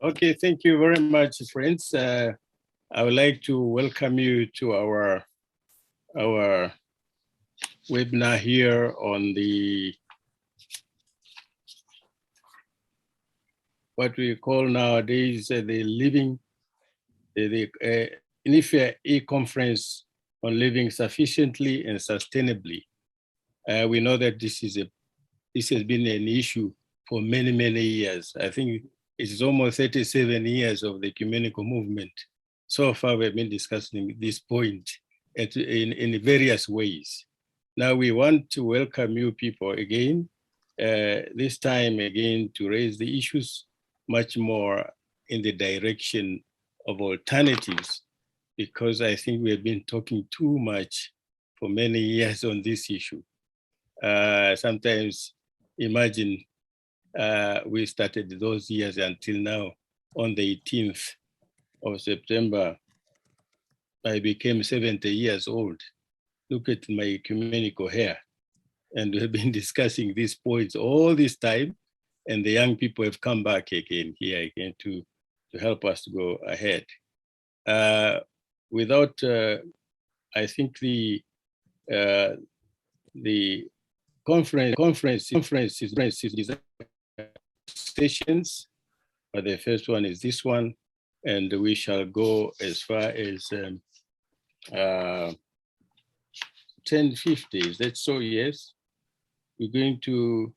Okay, thank you very much, friends. I would like to welcome you to our webinar here on the what we call nowadays the NIFEA E-conference on living sufficiently and sustainably. We know that this has been an issue for many, many years. I think it's almost 37 years of the ecumenical movement. So far, we've been discussing this point in various ways. Now we want to welcome you people again, this time again to raise the issues much more in the direction of alternatives, because I think we have been talking too much for many years on this issue. Sometimes imagine we started those years until now. On the 18th of September, I became 70 years old. Look at my ecumenical hair. And we have been discussing these points all this time, and the young people have come back again here again to help us to go ahead. Without, I think the conference is sessions, but the first one is this one, and we shall go as far as 10:50. Is that so? Yes. We're going to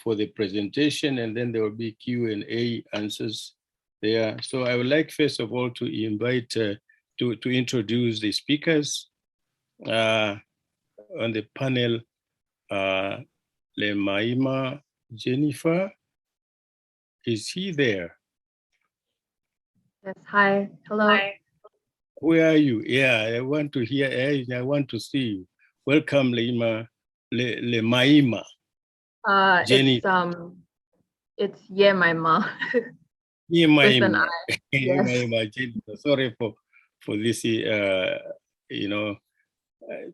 for the presentation, and then there will be Q&A answers there. So I would like first of all to invite to introduce the speakers on the panel. Lemaima Jennifer, is he there? Yes, hi, hello. Hi. Where are you? Yeah, I want to hear, I want to see you. Welcome, Lemaima. Jennifer. It's Yemaima. Yemaima. Yes. Jennifer. Sorry for this,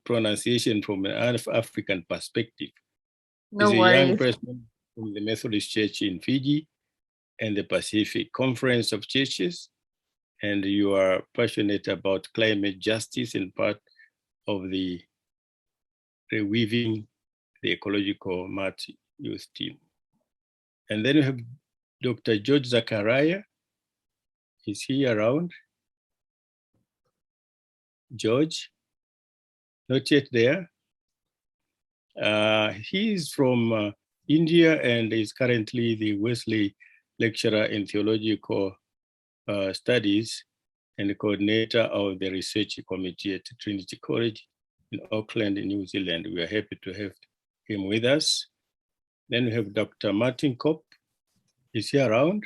pronunciation from an African perspective. No He's worries. a young person from the Methodist Church in Fiji and the Pacific Conference of Churches, and you are passionate about climate justice and part of the Re-Weaving the Ecological Map youth team. And then we have Dr. George Zachariah. Is he around? George? Not yet there. He is from India and is currently the Wesley Lecturer in Theological Studies and the coordinator of the research committee at Trinity College in Auckland, New Zealand. We are happy to have him with us. Then we have Dr. Martin Kopp. Is he around?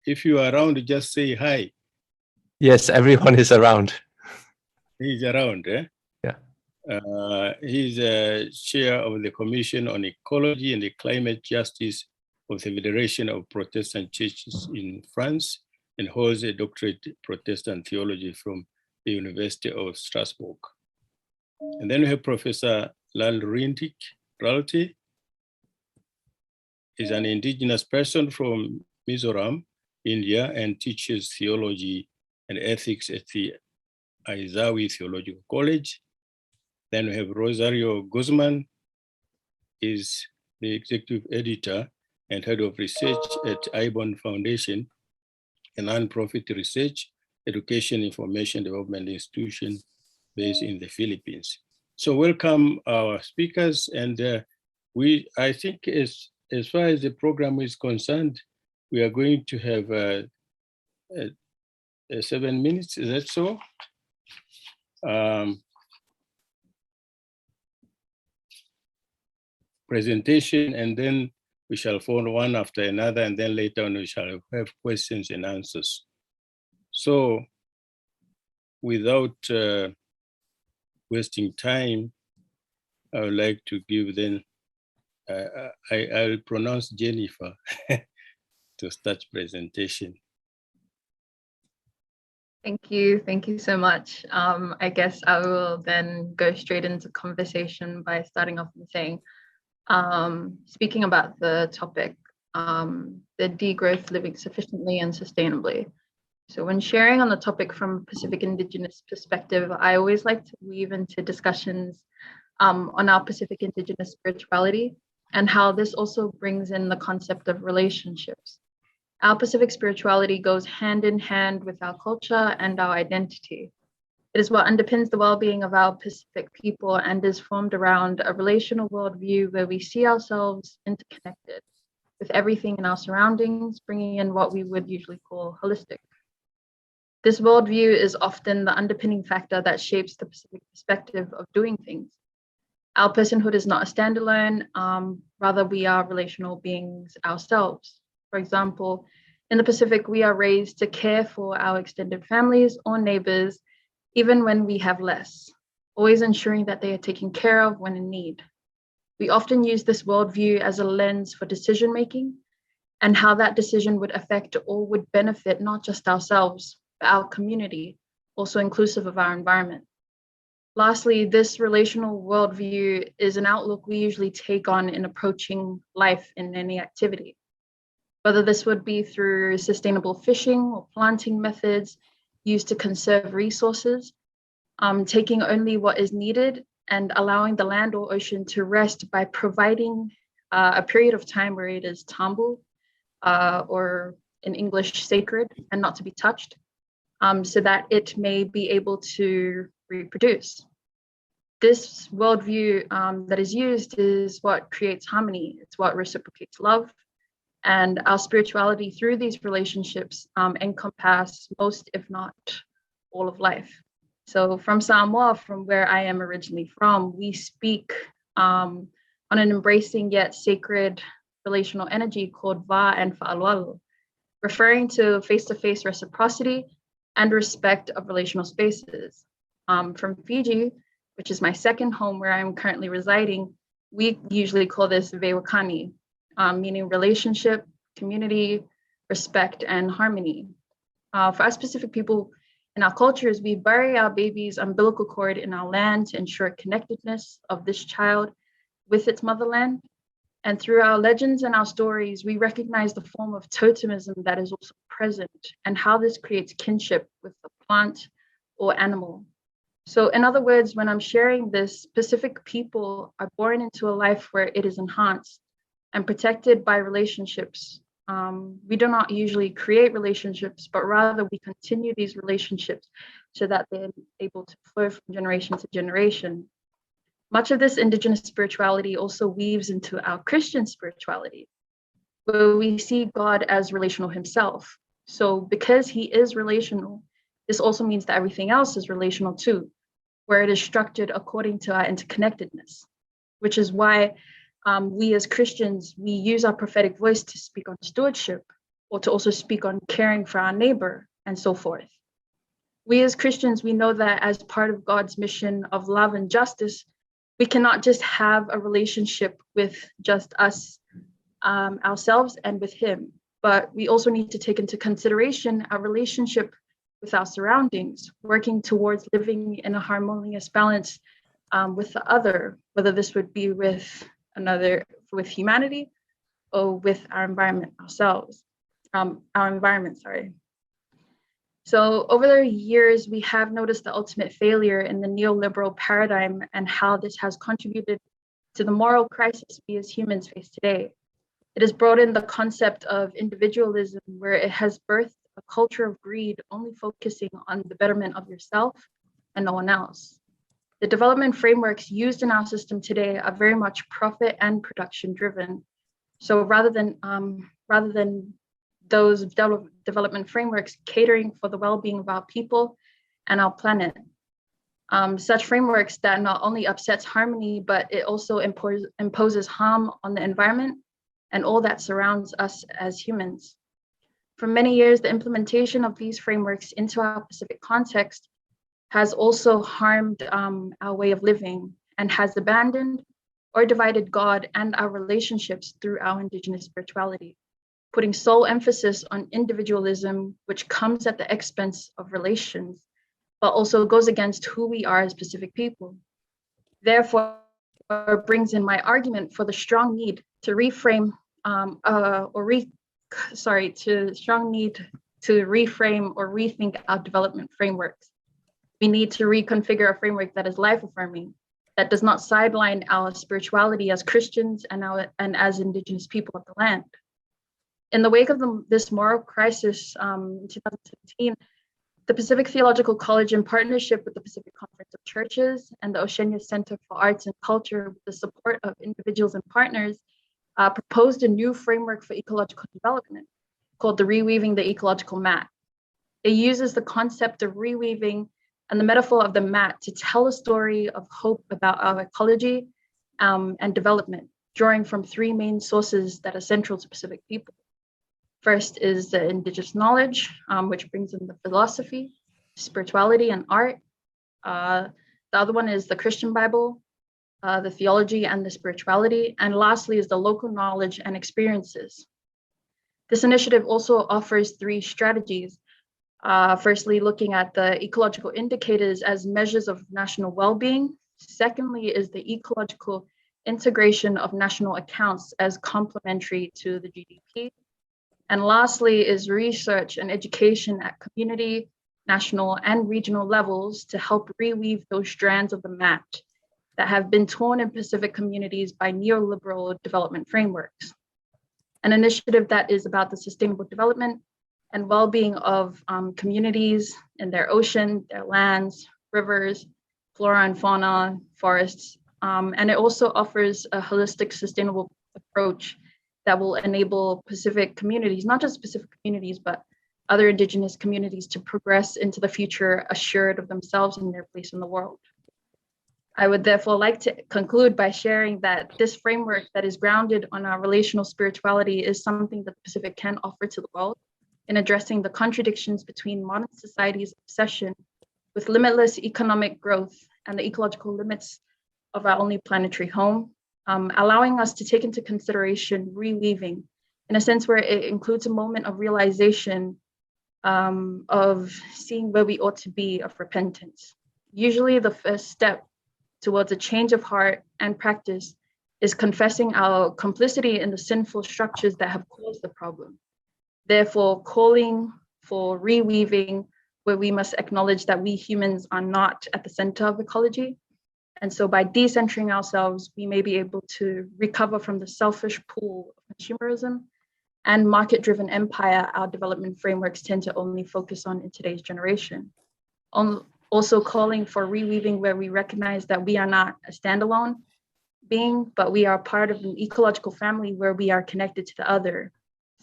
If you are around, just say hi. Yes, everyone is around. He's around, eh? Yeah. He's chair of the Commission on Ecology and the Climate Justice of the Federation of Protestant Churches in France and holds a doctorate in Protestant theology from the University of Strasbourg. And then we have Professor Lalrindik Ralte. He's an indigenous person from Mizoram, India, and teaches theology and ethics at the Aizawi Theological College. Then we have Rosario Guzman, is the executive editor and head of research at IBON Foundation, a nonprofit research, education, information development institution based in the Philippines. So welcome our speakers, and I think as far as the program is concerned, we are going to have 7 minutes, is that so? Presentation, and then we shall follow one after another, and then later on we shall have questions and answers. So without wasting time, I would like to give then, I'll pronounce Jennifer to start presentation. Thank you so much. I guess I will then go straight into conversation by starting off and saying, speaking about the topic the Degrowth, Living Sufficiently and Sustainably. So when sharing on the topic from Pacific Indigenous perspective, I always like to weave into discussions on our Pacific Indigenous spirituality and how this also brings in the concept of relationships. Our Pacific spirituality goes hand in hand with our culture and our identity. It is what underpins the well-being of our Pacific people and is formed around a relational worldview where we see ourselves interconnected with everything in our surroundings, bringing in what we would usually call holistic. This worldview is often the underpinning factor that shapes the Pacific perspective of doing things. Our personhood is not a standalone, rather we are relational beings ourselves. For example, in the Pacific, we are raised to care for our extended families or neighbors, even when we have less, always ensuring that they are taken care of when in need. We often use this worldview as a lens for decision-making and how that decision would affect or would benefit not just ourselves, but our community, also inclusive of our environment. Lastly, this relational worldview is an outlook we usually take on in approaching life in any activity. Whether this would be through sustainable fishing or planting methods used to conserve resources, taking only what is needed and allowing the land or ocean to rest by providing a period of time where it is tambu, or in English, sacred and not to be touched, so that it may be able to reproduce. This worldview that is used is what creates harmony. It's what reciprocates love. And our spirituality through these relationships encompass most, if not all of life. So from Samoa, from where I am originally from, we speak on an embracing yet sacred relational energy called va and fa'alualo, referring to face-to-face reciprocity and respect of relational spaces. From Fiji, which is my second home where I'm currently residing, we usually call this vewakani, meaning relationship, community, respect, and harmony. For us Pacific people in our cultures, we bury our baby's umbilical cord in our land to ensure connectedness of this child with its motherland. And through our legends and our stories, we recognize the form of totemism that is also present and how this creates kinship with the plant or animal. So in other words, when I'm sharing this, Pacific people are born into a life where it is enhanced and protected by relationships. We do not usually create relationships, but rather we continue these relationships so that they're able to flow from generation to generation. Much of this indigenous spirituality also weaves into our Christian spirituality, where we see God as relational himself. So because he is relational, this also means that everything else is relational too, where it is structured according to our interconnectedness, which is why we as Christians, we use our prophetic voice to speak on stewardship or to also speak on caring for our neighbor and so forth. We as Christians, we know that as part of God's mission of love and justice, we cannot just have a relationship with just us, ourselves and with him, but we also need to take into consideration our relationship with our surroundings, working towards living in a harmonious balance with the other, whether this would be with humanity or with our environment ourselves, our environment, sorry. So over the years, we have noticed the ultimate failure in the neoliberal paradigm and how this has contributed to the moral crisis we as humans face today. It has brought in the concept of individualism, where it has birthed a culture of greed, only focusing on the betterment of yourself and no one else. The development frameworks used in our system today are very much profit and production driven. So rather than those development frameworks catering for the well-being of our people and our planet, such frameworks that not only upsets harmony, but it also imposes harm on the environment and all that surrounds us as humans. For many years, the implementation of these frameworks into our Pacific context has also harmed our way of living and has abandoned or divided God and our relationships through our indigenous spirituality, putting sole emphasis on individualism, which comes at the expense of relations, but also goes against who we are as Pacific people. Therefore, brings in my argument for the strong need to reframe to reframe or rethink our development frameworks. We need to reconfigure a framework that is life-affirming, that does not sideline our spirituality as Christians and as Indigenous people of the land. In the wake of this moral crisis in 2017, the Pacific Theological College, in partnership with the Pacific Conference of Churches and the Oceania Center for Arts and Culture, with the support of individuals and partners, proposed a new framework for ecological development called the Re-Weaving the Ecological Map. It uses the concept of reweaving and the metaphor of the mat to tell a story of hope about our ecology and development, drawing from three main sources that are central to Pacific people. First is the indigenous knowledge, which brings in the philosophy, spirituality, and art. The other one is the Christian Bible, the theology and the spirituality. And lastly is the local knowledge and experiences. This initiative also offers three strategies. Firstly, looking at the ecological indicators as measures of national well-being. Secondly is the ecological integration of national accounts as complementary to the GDP. And lastly is research and education at community, national, and regional levels to help reweave those strands of the map that have been torn in Pacific communities by neoliberal development frameworks. An initiative that is about the sustainable development and well-being of communities in their ocean, their lands, rivers, flora and fauna, forests. And it also offers a holistic, sustainable approach that will enable Pacific communities, not just Pacific communities, but other Indigenous communities to progress into the future assured of themselves and their place in the world. I would therefore like to conclude by sharing that this framework that is grounded on our relational spirituality is something that the Pacific can offer to the world in addressing the contradictions between modern society's obsession with limitless economic growth and the ecological limits of our only planetary home, allowing us to take into consideration reweaving in a sense where it includes a moment of realization of seeing where we ought to be, of repentance. Usually the first step towards a change of heart and practice is confessing our complicity in the sinful structures that have caused the problem. Therefore, calling for reweaving, where we must acknowledge that we humans are not at the center of ecology. And so by decentering ourselves, we may be able to recover from the selfish pool of consumerism and market-driven empire our development frameworks tend to only focus on in today's generation. Also calling for reweaving where we recognize that we are not a standalone being, but we are part of an ecological family where we are connected to the other.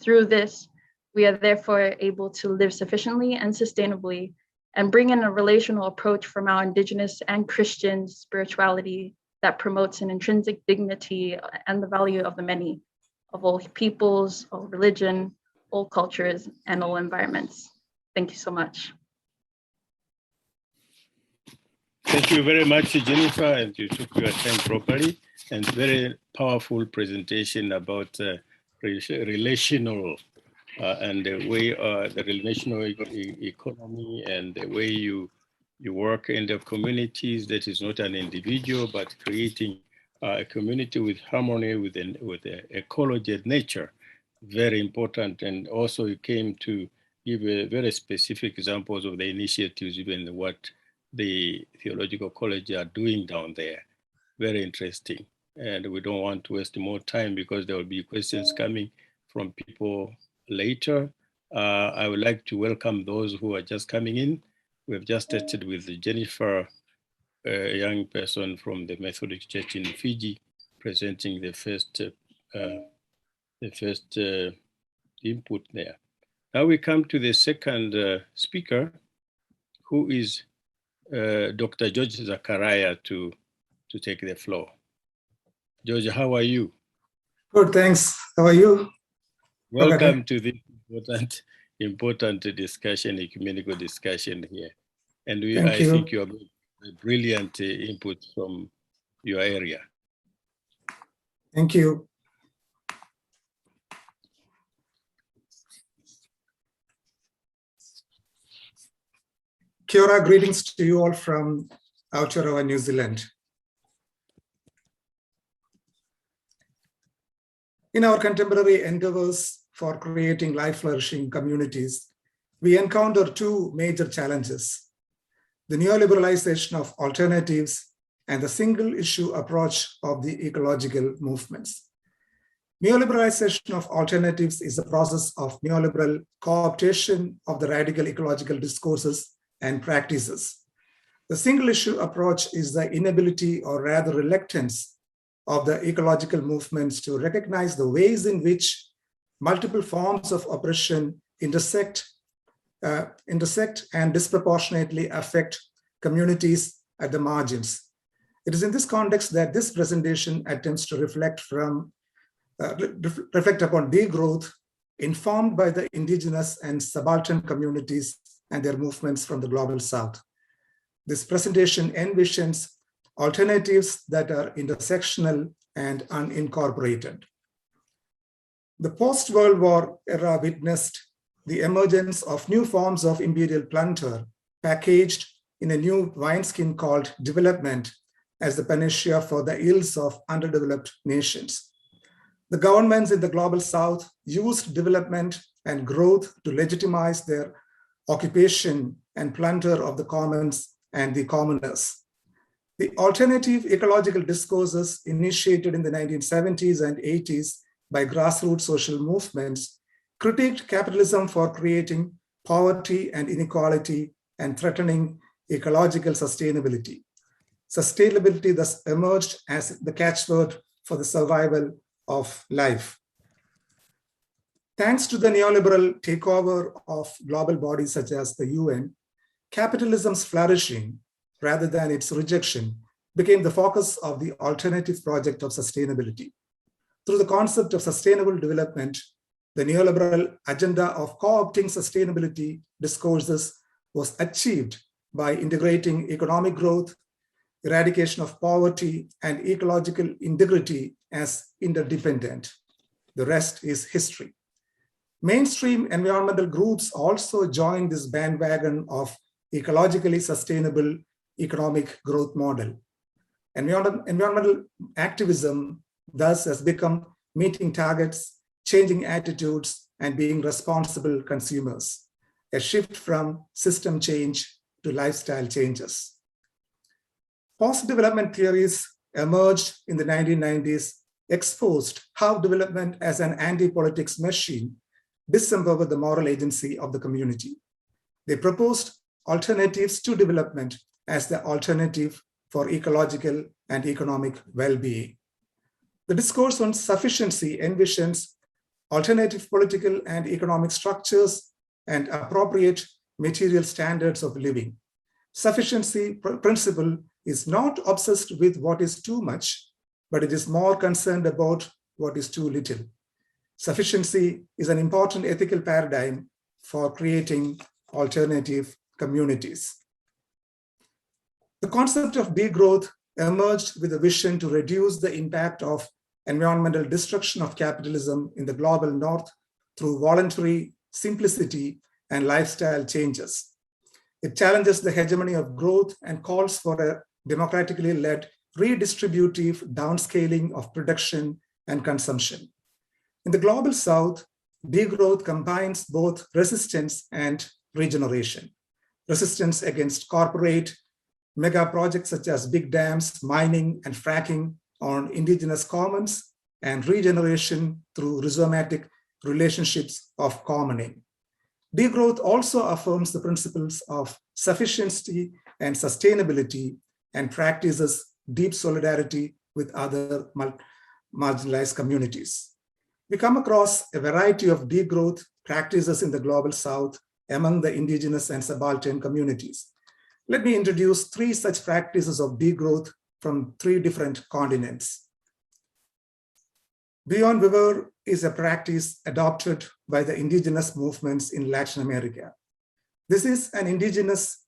Through this, we are therefore able to live sufficiently and sustainably and bring in a relational approach from our Indigenous and Christian spirituality that promotes an intrinsic dignity and the value of the many, of all peoples, all religion, all cultures, and all environments. Thank you so much. Thank you very much, Jennifer, and you took your time properly, and very powerful presentation about relational and the way the relational economy and the way you work in the communities that is not an individual, but creating a community with harmony with the ecology and nature. Very important. And also you came to give very specific examples of the initiatives, even what the Theological College are doing down there. Very interesting. And we don't want to waste more time because there will be questions coming from people later. I would like to welcome those who are just coming in. We've just started with Jennifer, a young person from the Methodist Church in Fiji, presenting the first input there. Now we come to the second speaker, who is Dr. George Zachariah to take the floor. George, how are you? Good, thanks. How are you? Welcome to this important discussion, ecumenical discussion here. And I think you have a brilliant input from your area. Thank you. Kia ora, greetings to you all from Aotearoa, New Zealand. In our contemporary endeavors for creating life-flourishing communities, we encounter two major challenges: the neoliberalization of alternatives and the single-issue approach of the ecological movements. Neoliberalization of alternatives is the process of neoliberal co-optation of the radical ecological discourses and practices. The single-issue approach is the inability, or rather reluctance, of the ecological movements to recognize the ways in which multiple forms of oppression intersect and disproportionately affect communities at the margins. It is in this context that this presentation attempts to reflect upon degrowth informed by the indigenous and subaltern communities and their movements from the global south. This presentation envisions alternatives that are intersectional and unincorporated. The post-World War era witnessed the emergence of new forms of imperial plunder packaged in a new wineskin called development as the panacea for the ills of underdeveloped nations. The governments in the global south used development and growth to legitimize their occupation and plunder of the commons and the commoners. The alternative ecological discourses initiated in the 1970s and 80s by grassroots social movements critiqued capitalism for creating poverty and inequality and threatening ecological sustainability. Sustainability thus emerged as the catchword for the survival of life. Thanks to the neoliberal takeover of global bodies such as the UN, capitalism's flourishing, rather than its rejection, became the focus of the alternative project of sustainability. Through the concept of sustainable development, the neoliberal agenda of co-opting sustainability discourses was achieved by integrating economic growth, eradication of poverty, and ecological integrity as interdependent. The rest is history. Mainstream environmental groups also joined this bandwagon of ecologically sustainable economic growth model. Environmental activism thus has become meeting targets, changing attitudes, and being responsible consumers, a shift from system change to lifestyle changes. Post-development theories emerged in the 1990s, exposed how development as an anti-politics machine disempowered the moral agency of the community. They proposed alternatives to development as the alternative for ecological and economic well-being. The discourse on sufficiency envisions alternative political and economic structures and appropriate material standards of living. Sufficiency principle is not obsessed with what is too much, but it is more concerned about what is too little. Sufficiency is an important ethical paradigm for creating alternative communities. The concept of degrowth emerged with a vision to reduce the impact of environmental destruction of capitalism in the global north through voluntary simplicity and lifestyle changes. It challenges the hegemony of growth and calls for a democratically led redistributive downscaling of production and consumption. In the global south, degrowth combines both resistance and regeneration. Resistance against corporate mega projects such as big dams, mining, and fracking on indigenous commons, and regeneration through rhizomatic relationships of commoning. Degrowth also affirms the principles of sufficiency and sustainability and practices deep solidarity with other marginalized communities. We come across a variety of degrowth practices in the global south among the indigenous and subaltern communities. Let me introduce three such practices of degrowth from three different continents. Beyond Vivir is a practice adopted by the indigenous movements in Latin America. This is an indigenous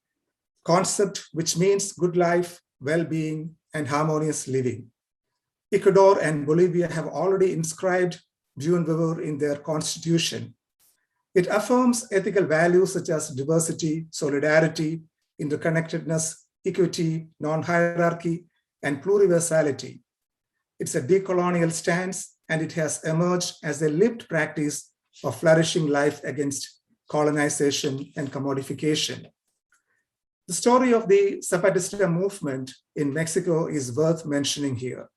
concept which means good life, well-being, and harmonious living. Ecuador and Bolivia have already inscribed Beyond Vivir in their constitution. It affirms ethical values such as diversity, solidarity, interconnectedness, equity, non-hierarchy, and pluriversality. It's a decolonial stance and it has emerged as a lived practice of flourishing life against colonization and commodification. The story of the Zapatista movement in Mexico is worth mentioning here.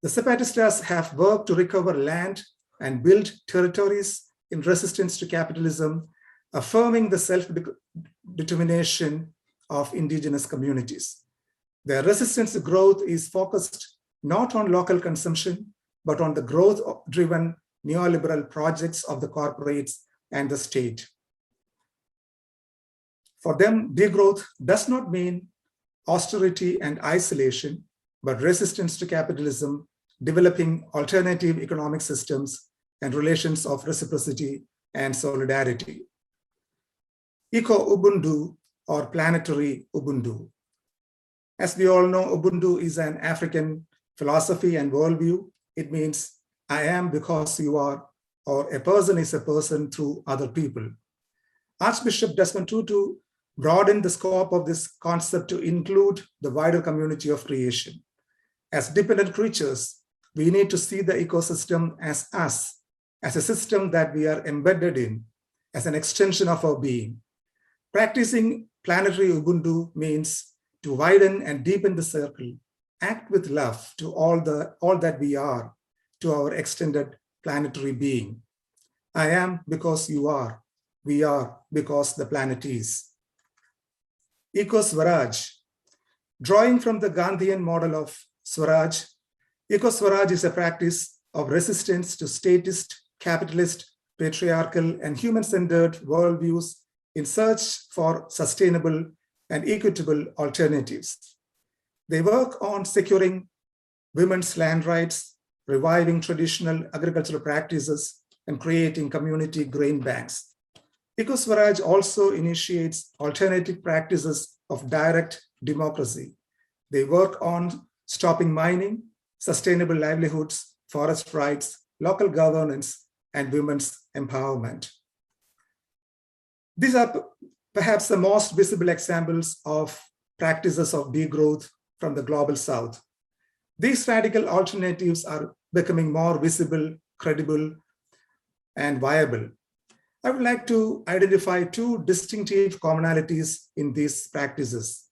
The Zapatistas have worked to recover land and build territories in resistance to capitalism, affirming the self-determination of indigenous communities. Their resistance to growth is focused not on local consumption, but on the growth-driven neoliberal projects of the corporates and the state. For them, degrowth does not mean austerity and isolation, but resistance to capitalism, developing alternative economic systems and relations of reciprocity and solidarity. Eco-Ubuntu or planetary Ubuntu. As we all know, Ubuntu is an African philosophy and worldview. It means I am because you are, or a person is a person through other people. Archbishop Desmond Tutu broadened the scope of this concept to include the wider community of creation. As dependent creatures, we need to see the ecosystem as us, as a system that we are embedded in, as an extension of our being. Practicing planetary Ubuntu means to widen and deepen the circle, act with love to all that we are, to our extended planetary being. I am because you are. We are because the planet is. Eco-Swaraj. Drawing from the Gandhian model of Swaraj, Eco-Swaraj is a practice of resistance to statist, capitalist, patriarchal, and human-centered worldviews in search for sustainable and equitable alternatives. They work on securing women's land rights, reviving traditional agricultural practices, and creating community grain banks. Eco-Swaraj also initiates alternative practices of direct democracy. They work on stopping mining, sustainable livelihoods, forest rights, local governance, and women's empowerment. These are perhaps the most visible examples of practices of degrowth from the global south. These radical alternatives are becoming more visible, credible, and viable. I would like to identify two distinctive commonalities in these practices.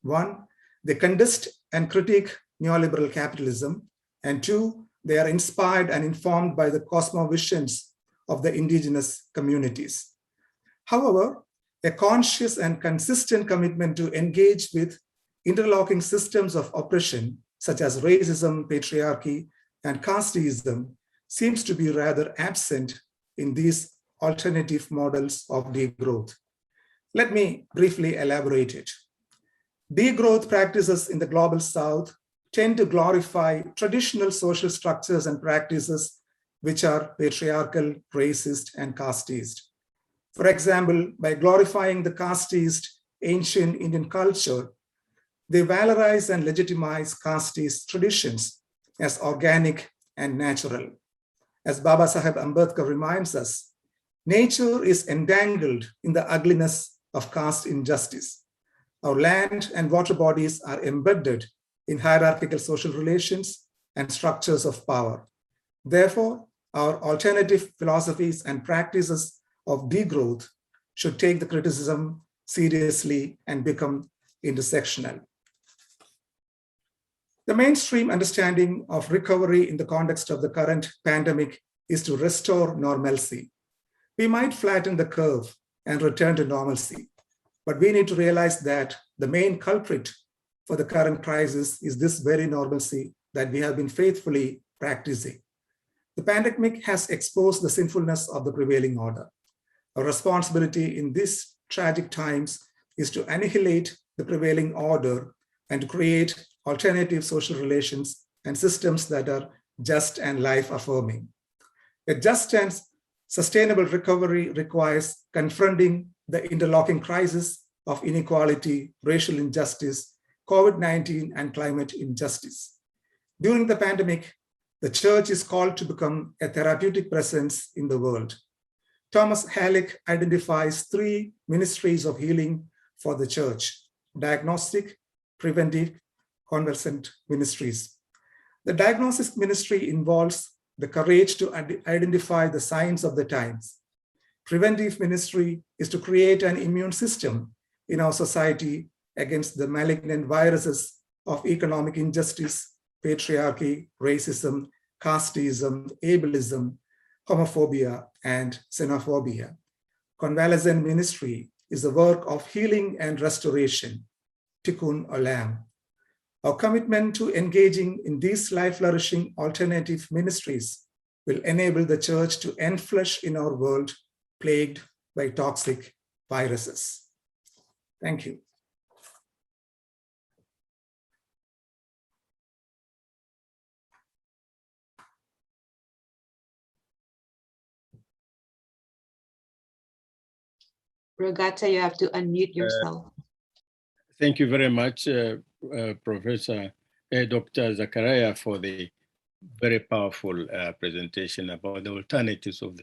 One, they contest and critique neoliberal capitalism, and two, they are inspired and informed by the cosmovisions of the indigenous communities. However, a conscious and consistent commitment to engage with interlocking systems of oppression, such as racism, patriarchy, and casteism, seems to be rather absent in these alternative models of degrowth. Let me briefly elaborate it. Degrowth practices in the global south tend to glorify traditional social structures and practices which are patriarchal, racist, and casteist. For example, by glorifying the casteist ancient Indian culture, they valorize and legitimize casteist traditions as organic and natural. As Baba Saheb Ambedkar reminds us, nature is entangled in the ugliness of caste injustice. Our land and water bodies are embedded in hierarchical social relations and structures of power. Therefore, our alternative philosophies and practices of degrowth should take the criticism seriously and become intersectional. The mainstream understanding of recovery in the context of the current pandemic is to restore normalcy. We might flatten the curve and return to normalcy, but we need to realize that the main culprit for the current crisis is this very normalcy that we have been faithfully practicing. The pandemic has exposed the sinfulness of the prevailing order. Our responsibility in these tragic times is to annihilate the prevailing order and to create alternative social relations and systems that are just and life-affirming. A just and sustainable recovery requires confronting the interlocking crisis of inequality, racial injustice, COVID-19, and climate injustice. During the pandemic, the church is called to become a therapeutic presence in the world. Thomas Halleck identifies three ministries of healing for the church: diagnostic, preventive, convalescent ministries. The diagnostic ministry involves the courage to identify the signs of the times. Preventive ministry is to create an immune system in our society against the malignant viruses of economic injustice, patriarchy, racism, casteism, ableism, homophobia, and xenophobia. Convalescent ministry is the work of healing and restoration, tikkun olam. Our commitment to engaging in these life-flourishing alternative ministries will enable the church to end flesh in our world plagued by toxic viruses. Thank you. Rogata, you have to unmute yourself. Thank you very much, Professor Dr. Zachariah, for the very powerful presentation about the alternatives of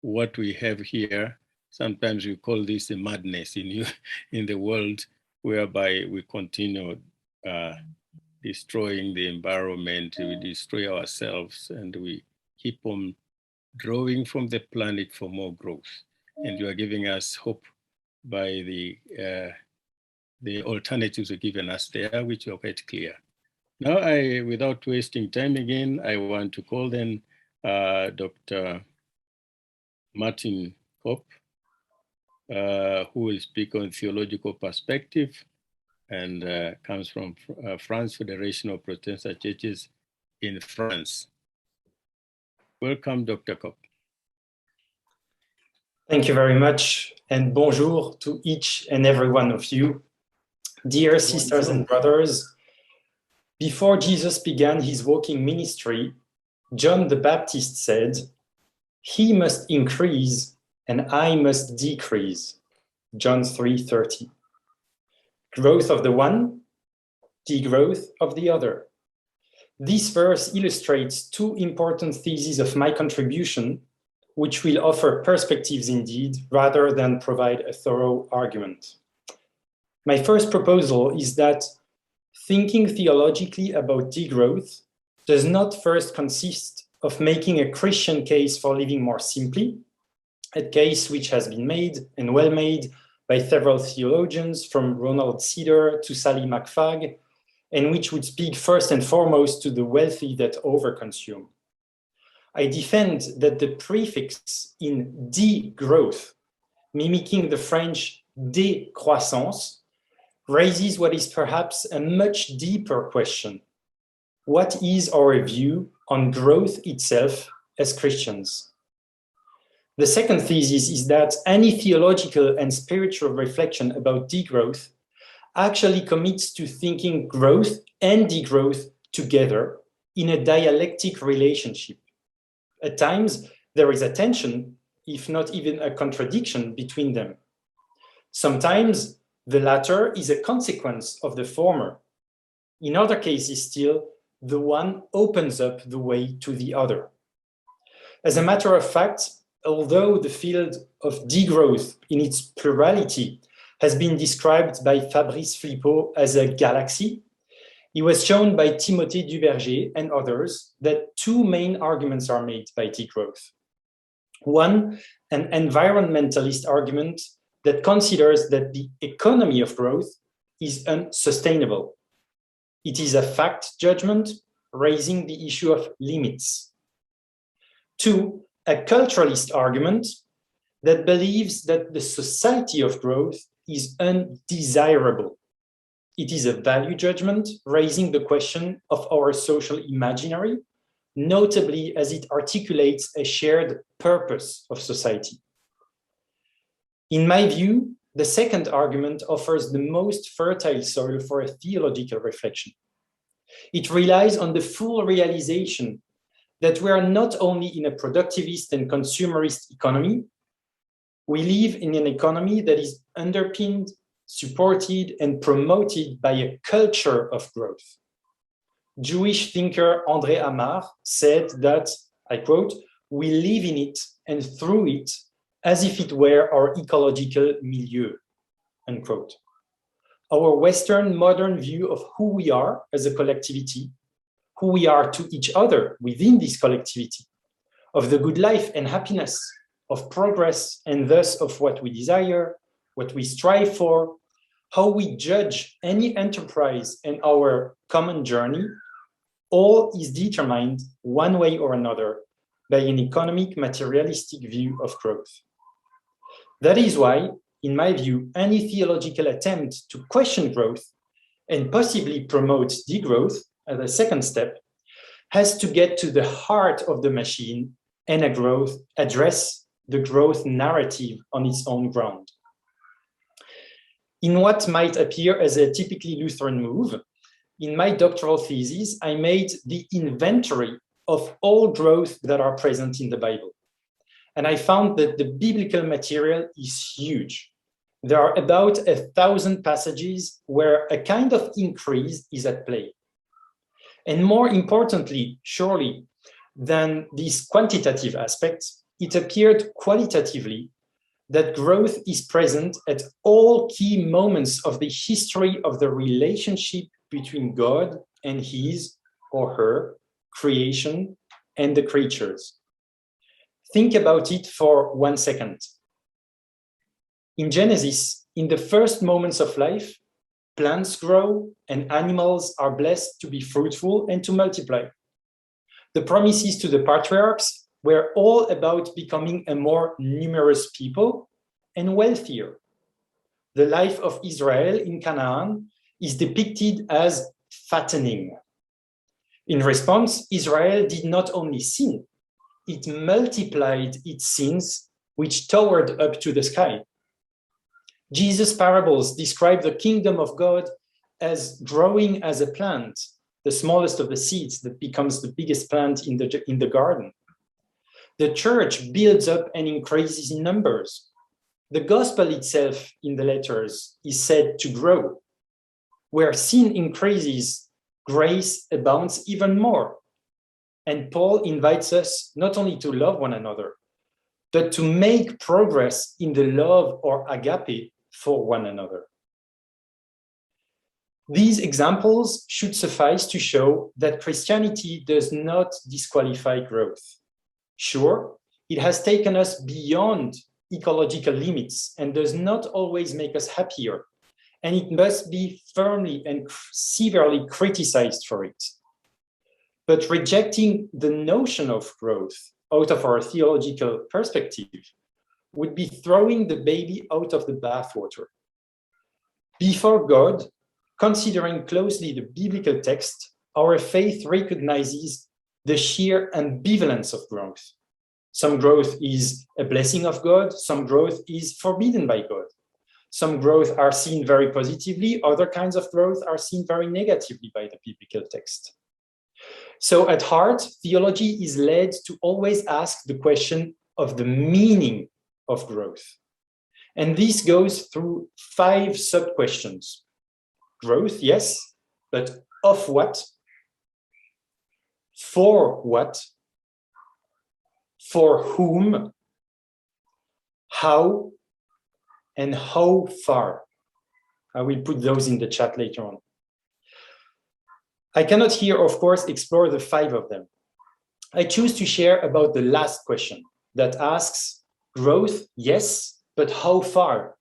what we have here. Sometimes we call this a madness in the world, whereby we continue destroying the environment, we destroy ourselves, and we keep on drawing from the planet for more growth. And you are giving us hope by the alternatives you've given us there, which are quite clear. Now, without wasting time again, I want to call then Dr. Martin Kopp, who will speak on theological perspective and comes from France Federation of Protestant Churches in France. Welcome, Dr. Kopp. Thank you very much, and bonjour to each and every one of you. Dear sisters and brothers, before Jesus began his walking ministry, John the Baptist said, "He must increase and I must decrease." John 3:30. Growth of the one, degrowth of the other. This verse illustrates two important theses of my contribution, which will offer perspectives indeed, rather than provide a thorough argument. My first proposal is that thinking theologically about degrowth does not first consist of making a Christian case for living more simply, a case which has been made and well made by several theologians from Ronald Cedar to Sally McFagg, and which would speak first and foremost to the wealthy that overconsume. I defend that the prefix in degrowth, mimicking the French décroissance, raises what is perhaps a much deeper question. What is our view on growth itself as Christians? The second thesis is that any theological and spiritual reflection about degrowth actually commits to thinking growth and degrowth together in a dialectic relationship. At times, there is a tension, if not even a contradiction between them. Sometimes, the latter is a consequence of the former. In other cases still, the one opens up the way to the other. As a matter of fact, although the field of degrowth in its plurality has been described by Fabrice Flippo as a galaxy, it was shown by Timothée Duverger and others that two main arguments are made by degrowth. One, an environmentalist argument that considers that the economy of growth is unsustainable. It is a fact judgment raising the issue of limits. Two, a culturalist argument that believes that the society of growth is undesirable. It is a value judgment raising the question of our social imaginary, notably as it articulates a shared purpose of society. In my view, the second argument offers the most fertile soil for a theological reflection. It relies on the full realization that we are not only in a productivist and consumerist economy, we live in an economy that is underpinned, supported, and promoted by a culture of growth. Jewish thinker André Amar said that, I quote, "We live in it and through it as if it were our ecological milieu," unquote. Our Western modern view of who we are as a collectivity, who we are to each other within this collectivity, of the good life and happiness, of progress, and thus of what we desire, what we strive for, how we judge any enterprise and our common journey, all is determined one way or another by an economic materialistic view of growth. That is why, in my view, any theological attempt to question growth and possibly promote degrowth as a second step has to get to the heart of the machine and address the growth narrative on its own ground. In what might appear as a typically Lutheran move, in my doctoral thesis, I made the inventory of all growth that are present in the Bible. And I found that the biblical material is huge. There are about 1,000 passages where a kind of increase is at play. And more importantly, surely, than these quantitative aspects, it appeared qualitatively that growth is present at all key moments of the history of the relationship between God and his or her creation and the creatures. Think about it for 1 second. In Genesis, in the first moments of life, plants grow and animals are blessed to be fruitful and to multiply. The promises to the patriarchs were all about becoming a more numerous people and wealthier. The life of Israel in Canaan is depicted as fattening. In response, Israel did not only sin, it multiplied its sins, which towered up to the sky. Jesus' parables describe the kingdom of God as growing as a plant, the smallest of the seeds that becomes the biggest plant in the garden. The church builds up and increases in numbers. The gospel itself in the letters is said to grow. Where sin increases, grace abounds even more. And Paul invites us not only to love one another, but to make progress in the love or agape for one another. These examples should suffice to show that Christianity does not disqualify growth. Sure, it has taken us beyond ecological limits and does not always make us happier, and it must be firmly and severely criticized for it. But rejecting the notion of growth out of our theological perspective would be throwing the baby out of the bathwater. Before God, considering closely the biblical text, our faith recognizes the sheer ambivalence of growth. Some growth is a blessing of God, some growth is forbidden by God. Some growth are seen very positively, other kinds of growth are seen very negatively by the biblical text. So at heart, theology is led to always ask the question of the meaning of growth. And this goes through 5 sub-questions. Growth, yes, but of what? For what? For whom? How? And how far? I will put those in the chat later on. I cannot here, of course, explore the 5 of them. I choose to share about the last question that asks, growth, yes, but how far?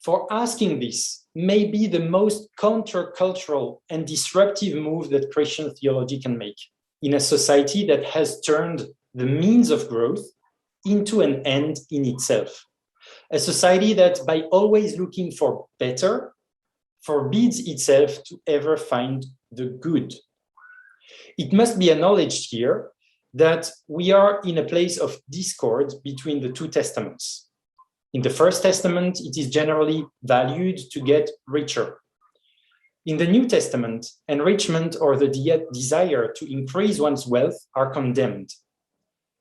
For asking this may be the most countercultural and disruptive move that Christian theology can make in a society that has turned the means of growth into an end in itself. A society that, by always looking for better, forbids itself to ever find the good. It must be acknowledged here that we are in a place of discord between the 2 testaments. In the First Testament, it is generally valued to get richer. In the New Testament, enrichment or the desire to increase one's wealth are condemned.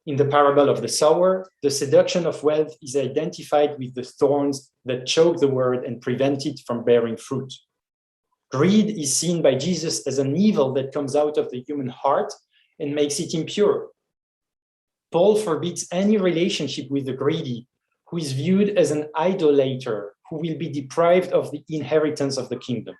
In the parable of the sower, the seduction of wealth is identified with the thorns that choke the word and prevent it from bearing fruit. Greed is seen by Jesus as an evil that comes out of the human heart and makes it impure. Paul forbids any relationship with the greedy, who is viewed as an idolater who will be deprived of the inheritance of the kingdom.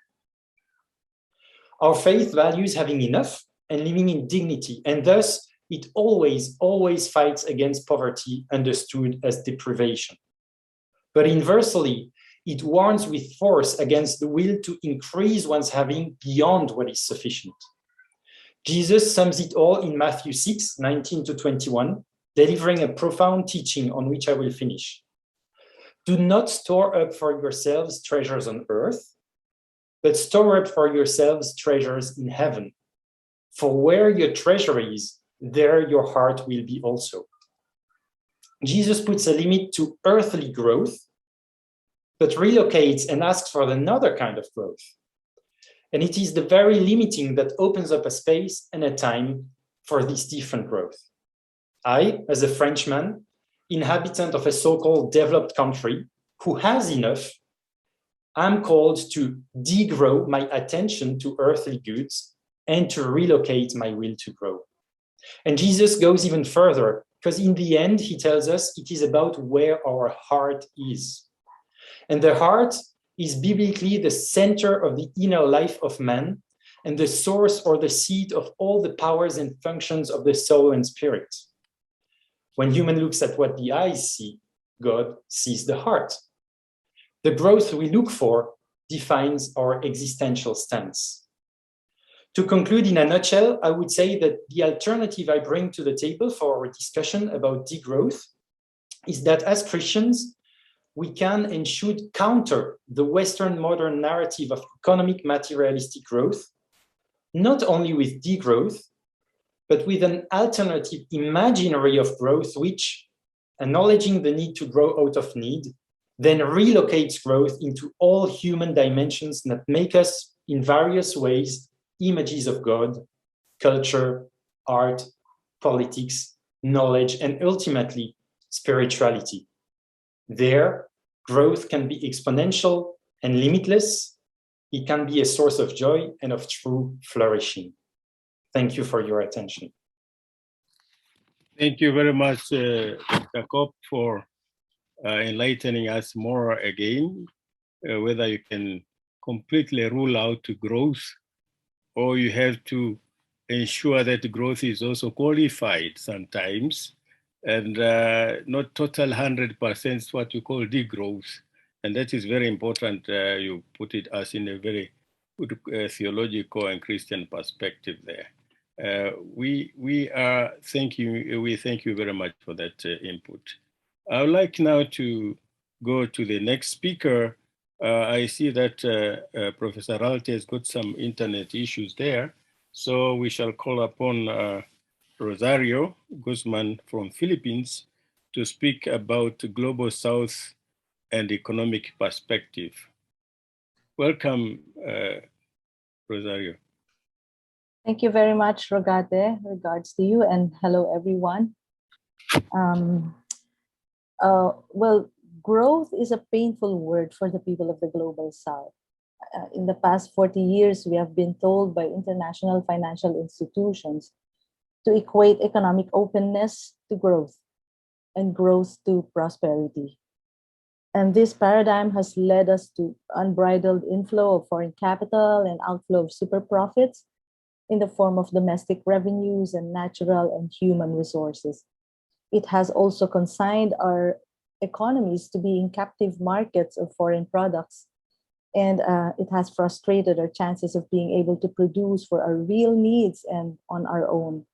Our faith values having enough and living in dignity, and thus it always fights against poverty, understood as deprivation. But inversely, it warns with force against the will to increase one's having beyond what is sufficient. Jesus sums it all in Matthew 6, 19 to 21, delivering a profound teaching on which I will finish. Do not store up for yourselves treasures on earth, but store up for yourselves treasures in heaven. For where your treasure is, there your heart will be also. Jesus puts a limit to earthly growth, but relocates and asks for another kind of growth. And it is the very limiting that opens up a space and a time for this different growth. I, as a Frenchman, inhabitant of a so-called developed country who has enough, I'm called to degrow my attention to earthly goods and to relocate my will to grow. And Jesus goes even further, because in the end, he tells us it is about where our heart is. And the heart is biblically the center of the inner life of man and the source or the seat of all the powers and functions of the soul and spirit. When human looks at what the eyes see, God sees the heart. The growth we look for defines our existential stance. To conclude in a nutshell, I would say that the alternative I bring to the table for our discussion about degrowth is that as Christians, we can and should counter the Western modern narrative of economic materialistic growth, not only with degrowth, but with an alternative imaginary of growth which, acknowledging the need to grow out of need, then relocates growth into all human dimensions that make us, in various ways, images of God, culture, art, politics, knowledge, and ultimately, spirituality. There, growth can be exponential and limitless. It can be a source of joy and of true flourishing. Thank you for your attention. Thank you very much, Jacob, for enlightening us more again, whether you can completely rule out growth or you have to ensure that growth is also qualified sometimes, and not total 100% what you call degrowth. And that is very important. You put it as in a very good theological and Christian perspective there. We thank you very much for that input. I would like now to go to the next speaker. I see that Professor Ralte has got some internet issues there. So we shall call upon Rosario Guzman from Philippines to speak about Global South and economic perspective. Welcome, Rosario. Thank you very much, Rogate. Regards to you and hello, everyone. Well, growth is a painful word for the people of the Global South. In the past 40 years, we have been told by international financial institutions to equate economic openness to growth and growth to prosperity. And this paradigm has led us to unbridled inflow of foreign capital and outflow of super profits in the form of domestic revenues and natural and human resources. It has also consigned our economies to being captive markets of foreign products, and it has frustrated our chances of being able to produce for our real needs and on our own.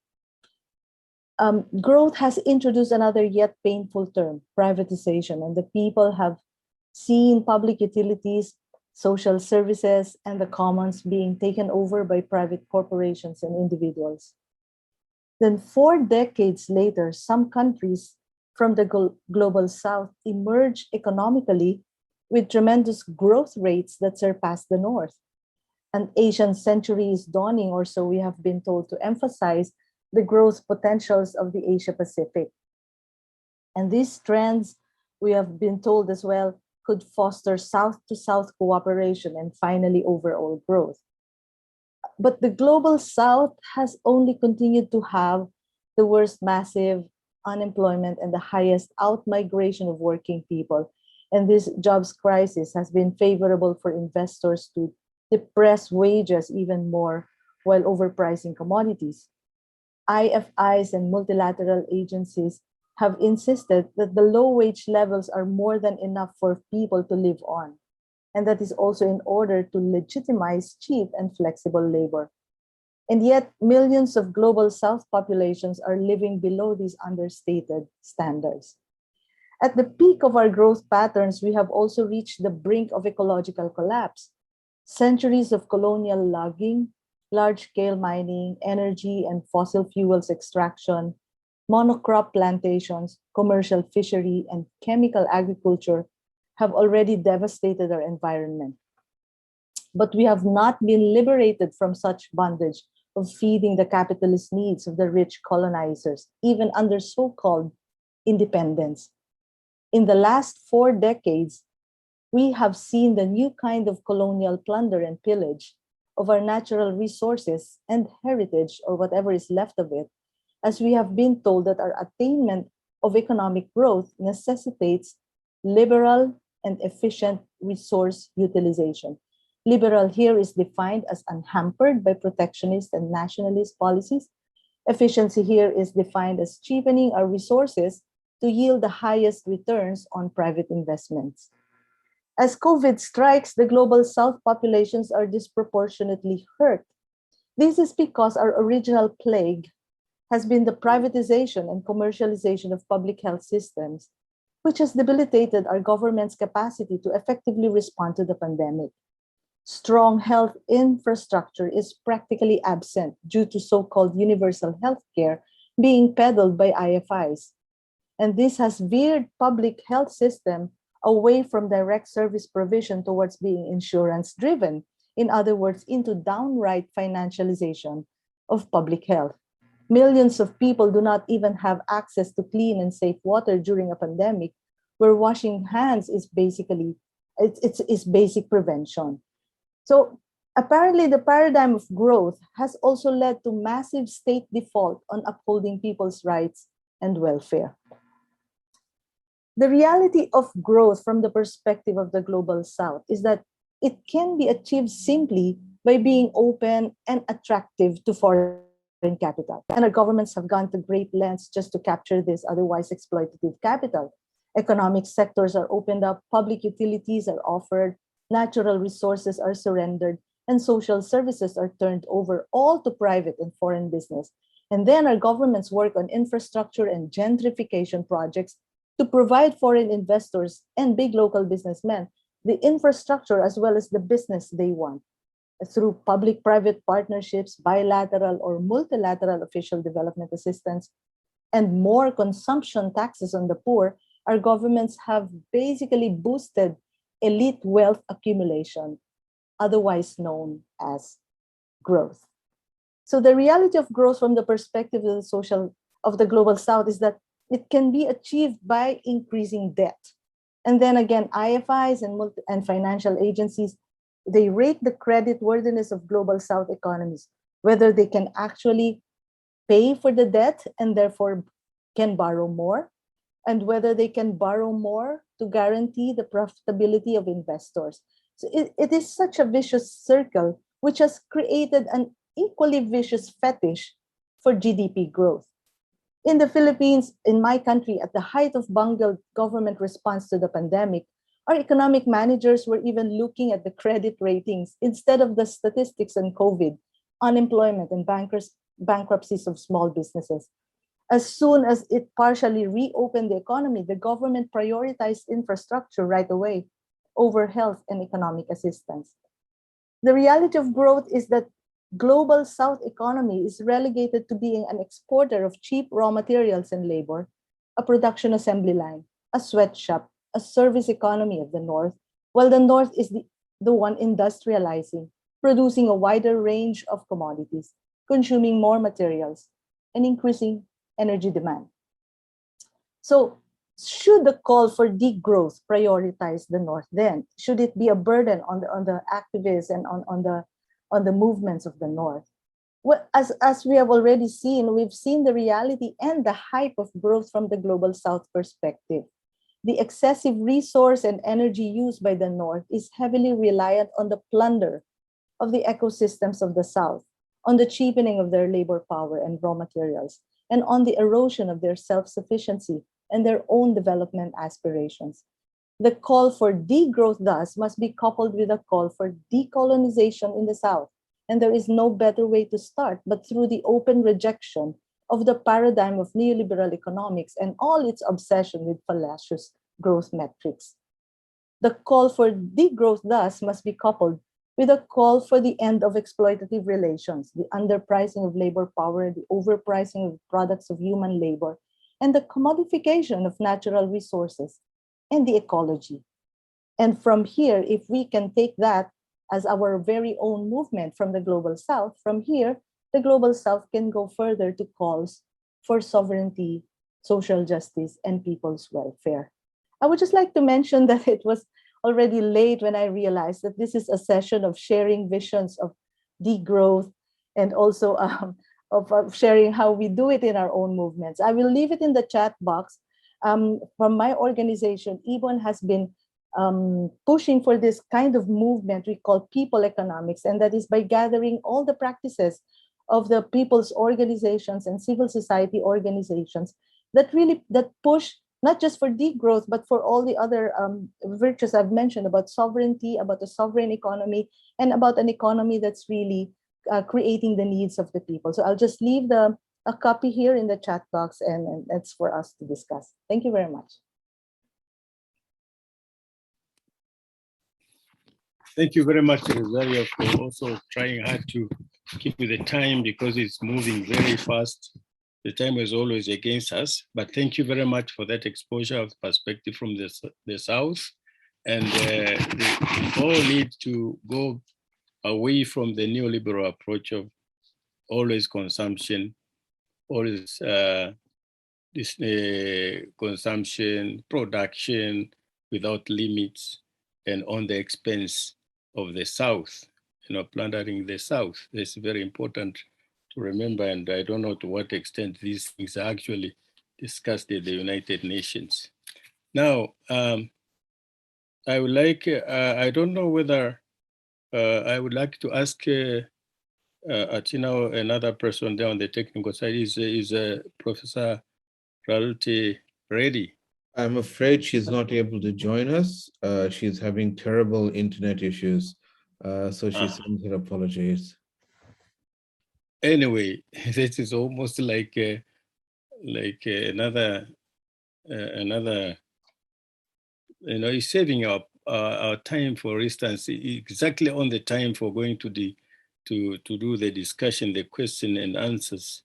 Growth has introduced another yet painful term, privatization, and the people have seen public utilities, social services, and the commons being taken over by private corporations and individuals. Then 4 decades later, some countries from the Global South emerge economically with tremendous growth rates that surpass the North. An Asian century is dawning, or so we have been told, to emphasize the growth potentials of the Asia Pacific. And these trends, we have been told as well, could foster South-to-South cooperation and finally overall growth. But the Global South has only continued to have the worst massive unemployment and the highest out-migration of working people. And this jobs crisis has been favorable for investors to depress wages even more while overpricing commodities. IFIs and multilateral agencies have insisted that the low wage levels are more than enough for people to live on. And that is also in order to legitimize cheap and flexible labor. And yet, millions of global South populations are living below these understated standards. At the peak of our growth patterns, we have also reached the brink of ecological collapse. Centuries of colonial logging, large-scale mining, energy and fossil fuels extraction, monocrop plantations, commercial fishery, and chemical agriculture have already devastated our environment. But we have not been liberated from such bondage of feeding the capitalist needs of the rich colonizers, even under so-called independence. In the last 4 decades, we have seen the new kind of colonial plunder and pillage of our natural resources and heritage, or whatever is left of it, as we have been told that our attainment of economic growth necessitates liberal and efficient resource utilization. Liberal here is defined as unhampered by protectionist and nationalist policies. Efficiency here is defined as cheapening our resources to yield the highest returns on private investments. As COVID strikes, the global South populations are disproportionately hurt. This is because our original plague has been the privatization and commercialization of public health systems, which has debilitated our government's capacity to effectively respond to the pandemic. Strong health infrastructure is practically absent due to so-called universal health care being peddled by IFIs. And this has veered public health system away from direct service provision towards being insurance-driven. In other words, into downright financialization of public health. Millions of people do not even have access to clean and safe water during a pandemic, where washing hands is basically it's basic prevention. So apparently the paradigm of growth has also led to massive state default on upholding people's rights and welfare. The reality of growth from the perspective of the global South is that it can be achieved simply by being open and attractive to foreign capital. And our governments have gone to great lengths just to capture this otherwise exploitative capital. Economic sectors are opened up, public utilities are offered, natural resources are surrendered, and social services are turned over all to private and foreign business. And then our governments work on infrastructure and gentrification projects to provide foreign investors and big local businessmen the infrastructure as well as the business they want. Through public-private partnerships, bilateral or multilateral official development assistance, and more consumption taxes on the poor, our governments have basically boosted elite wealth accumulation, otherwise known as growth. So the reality of growth from the perspective of the global South is that it can be achieved by increasing debt. And then again, IFIs and financial agencies, they rate the creditworthiness of global South economies, whether they can actually pay for the debt and therefore can borrow more, and whether they can borrow more to guarantee the profitability of investors. So it is such a vicious circle, which has created an equally vicious fetish for GDP growth. In the Philippines, in my country, at the height of bungled government response to the pandemic, our economic managers were even looking at the credit ratings instead of the statistics on COVID, unemployment, and bankruptcies of small businesses. As soon as it partially reopened the economy, the government prioritized infrastructure right away over health and economic assistance. The reality of growth is that global South economy is relegated to being an exporter of cheap raw materials and labor, a production assembly line, a sweatshop, a service economy of the North, while the North is the one industrializing, producing a wider range of commodities, consuming more materials, and increasing energy demand. So should the call for degrowth prioritize the North then? Should it be a burden on the activists and on the movements of the North? Well, as we have already seen, we've seen the reality and the hype of growth from the global South perspective. The excessive resource and energy used by the North is heavily reliant on the plunder of the ecosystems of the South, on the cheapening of their labor power and raw materials, and on the erosion of their self-sufficiency and their own development aspirations. The call for degrowth, thus, must be coupled with a call for decolonization in the South. And there is no better way to start but through the open rejection of the paradigm of neoliberal economics and all its obsession with fallacious growth metrics. The call for degrowth, thus, must be coupled with a call for the end of exploitative relations, the underpricing of labor power, the overpricing of products of human labor, and the commodification of natural resources and the ecology. And from here, if we can take that as our very own movement from the Global South, from here, the Global South can go further to calls for sovereignty, social justice, and people's welfare. I would just like to mention that it was already late when I realized that this is a session of sharing visions of degrowth and also of sharing how we do it in our own movements. I will leave it in the chat box. From my organization, EBON has been pushing for this kind of movement we call people economics, and that is by gathering all the practices of the people's organizations and civil society organizations that push not just for degrowth, but for all the other virtues I've mentioned about sovereignty, about a sovereign economy, and about an economy that's really creating the needs of the people. So I'll just leave a copy here in the chat box, and it's for us to discuss. Thank you very much. Thank you very much, Rosario, for also trying hard to keep with the time because it's moving very fast. The time is always against us, but thank you very much for that exposure of perspective from the South. And we all need to go away from the neoliberal approach of always consumption, always consumption, production without limits and on the expense of the South, plundering the South. That's very important to remember, and I don't know to what extent these things are actually discussed at the United Nations. Now, I would like, I don't know whether I would like to ask Atina, another person there on the technical side, is Professor Ralte ready? I'm afraid she's not able to join us. She's having terrible internet issues, so she sends her apologies. Anyway, this is almost like another, it's saving our time, for instance, exactly on the time for going to do the discussion, the question and answers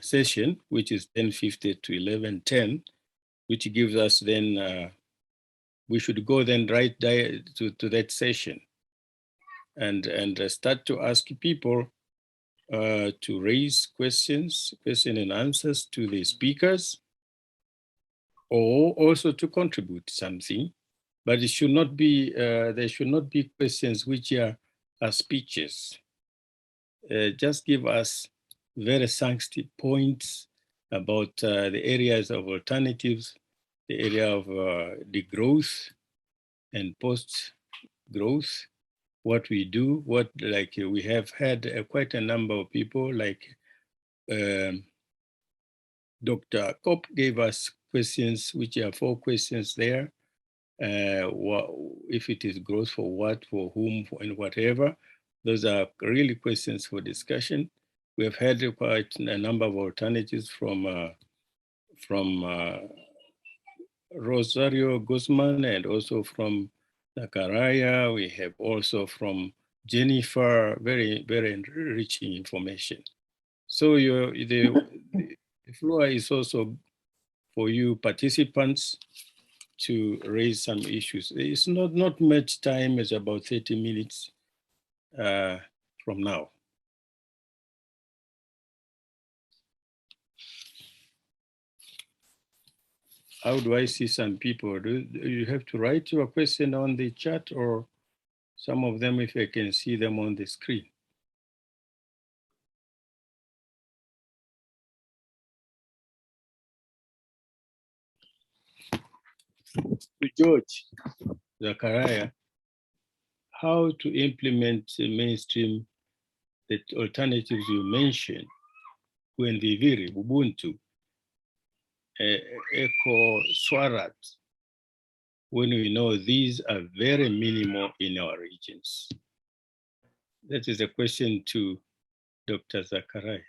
session, which is 10:50 to 11:10, which gives us then, we should go then right to that session and start to ask people to raise questions and answers to the speakers, or also to contribute something, but it should not be, there should not be questions which are speeches. Just give us very sensitive points about the areas of alternatives, the area of degrowth and post-growth, what we do, we have had quite a number of people, like Dr. Kopp gave us questions, which are 4 questions there. If it is growth, for what, for whom, and whatever. Those are really questions for discussion. We have had quite a number of alternatives from Rosario Guzman and also from Zachariah. We have also from Jennifer, very, very enriching information. So the floor is also for you participants to raise some issues. It's not much time, it's about 30 minutes from now. How do I see some people? Do you have to write your question on the chat, or some of them, if I can see them on the screen? To George, Zachariah, how to implement mainstream the alternatives you mentioned, Wendiviri, Ubuntu, Eco Swarat, when we know these are very minimal in our regions? That is a question to Dr. Zakaria.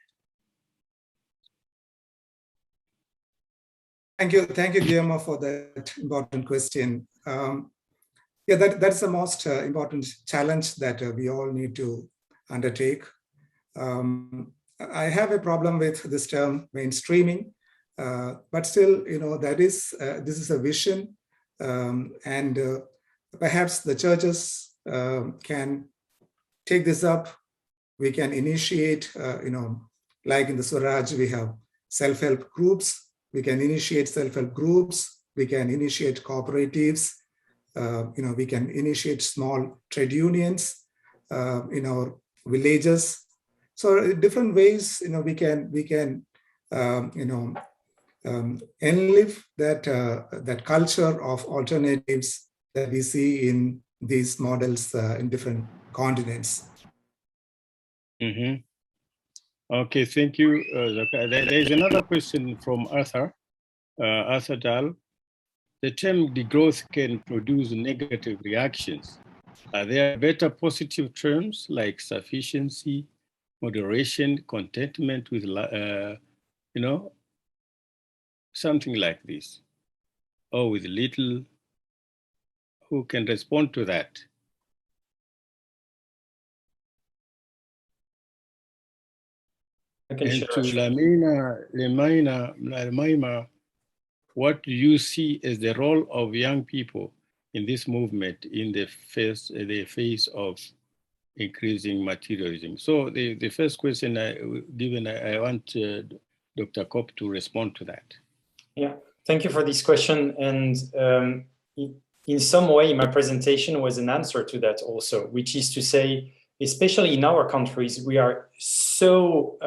Thank you, Guillermo, for that important question. Yeah, that's the most important challenge that we all need to undertake. I have a problem with this term mainstreaming, but still, that is this is a vision, and perhaps the churches can take this up. We can initiate, like in the Swaraj, we have self-help groups. We can initiate self-help groups. We can initiate cooperatives. We can initiate small trade unions in our villages. So different ways, we can enlive that culture of alternatives that we see in these models in different continents. Mm-hmm. Okay, thank you, Zaka. There's another question from Arthur Dahl. The term degrowth can produce negative reactions. Are there better positive terms like sufficiency, moderation, contentment with, something like this, or with little? Who can respond to that? And to Lamaima, what do you see as the role of young people in this movement in the face of increasing materialism? So the first question I want Dr. Kopp to respond to that. Yeah, thank you for this question. And in some way, my presentation was an answer to that also, which is to say, especially in our countries, we are so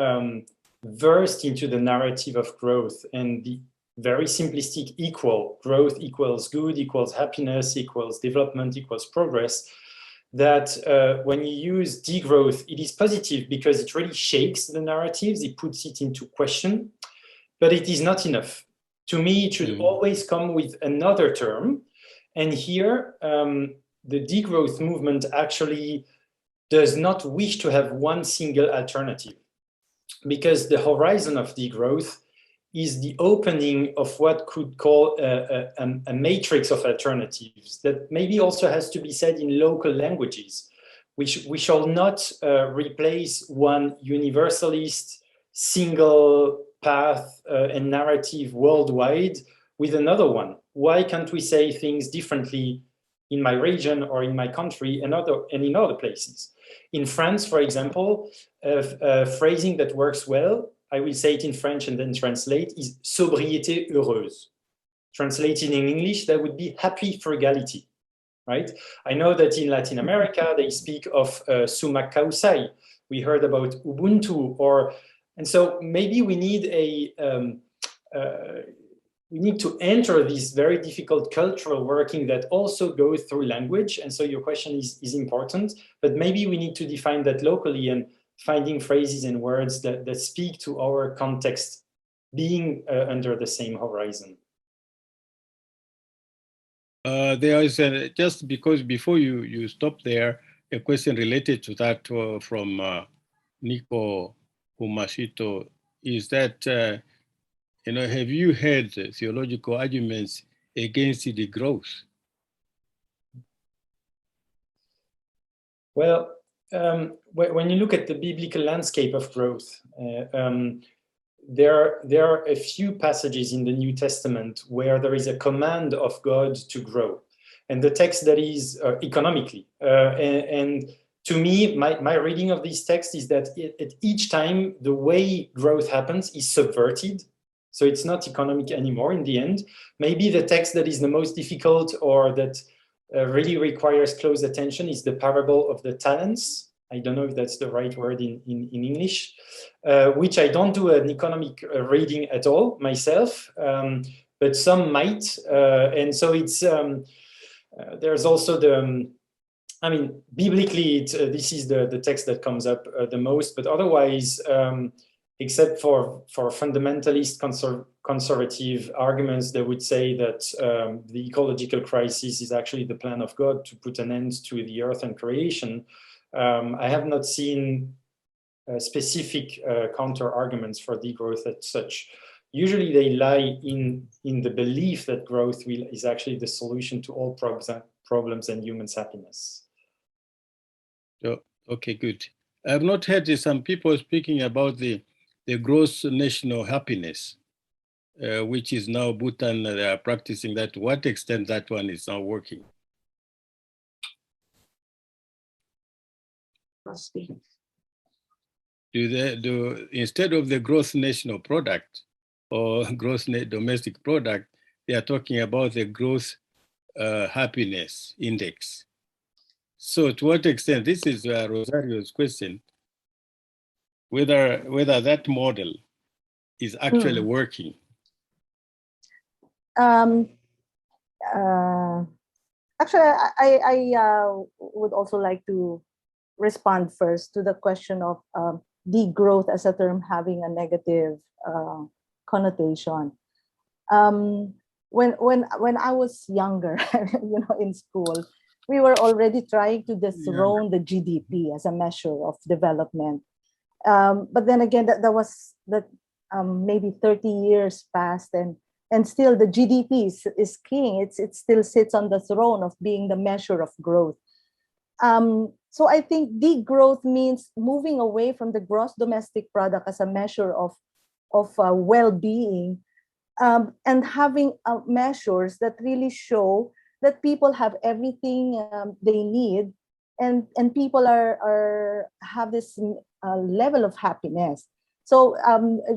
versed into the narrative of growth and the very simplistic growth equals good, equals happiness, equals development, equals progress, that when you use degrowth, it is positive because it really shakes the narratives, it puts it into question, but it is not enough. To me, it should always come with another term. And here, the degrowth movement actually does not wish to have one single alternative, because the horizon of degrowth is the opening of what could call a matrix of alternatives that maybe also has to be said in local languages, which we shall not replace one universalist single path and narrative worldwide with another one. Why can't we say things differently in my region or in my country and in other places? In France, for example, a phrasing that works well, I will say it in French and then translate, is sobriété heureuse. Translated in English, that would be happy frugality, right? I know that in Latin America, they speak of summa causai. We heard about Ubuntu, and so maybe we need we need to enter this very difficult cultural working that also goes through language. And so your question is important, but maybe we need to define that locally and finding phrases and words that speak to our context, being under the same horizon. There is just because before you stop there, a question related to that from Nico Umashito is that, have you heard theological arguments against the growth? Well, when you look at the biblical landscape of growth, there are a few passages in the New Testament where there is a command of God to grow, and the text that is economically. And to me, my reading of this text is that at each time the way growth happens is subverted. So it's not economic anymore in the end. Maybe the text that is the most difficult or that really requires close attention is the parable of the talents. I don't know if that's the right word in English, which I don't do an economic reading at all myself, but some might. And so it's there's also the I mean, biblically, this is the text that comes up the most, but otherwise, except for fundamentalist conservative arguments, they would say that the ecological crisis is actually the plan of God to put an end to the earth and creation. I have not seen specific counter arguments for degrowth as such. Usually they lie in the belief that growth is actually the solution to all problems and humans' happiness. Oh, okay, good. I've not heard some people speaking about the gross national happiness, which is now Bhutan, they are practicing that. To what extent that one is now working? Must be. Do instead of the gross national product or gross domestic product, they are talking about the gross happiness index. So to what extent, this is Rosario's question, whether that model is actually working. Actually, I would also like to respond first to the question of degrowth as a term having a negative connotation. When I was younger, in school, we were already trying to dethrone the GDP as a measure of development. But then again, that was maybe 30 years passed, and still the GDP is king. It still sits on the throne of being the measure of growth. So I think degrowth means moving away from the gross domestic product as a measure of well-being, and having measures that really show that people have everything they need, and people have this level of happiness. So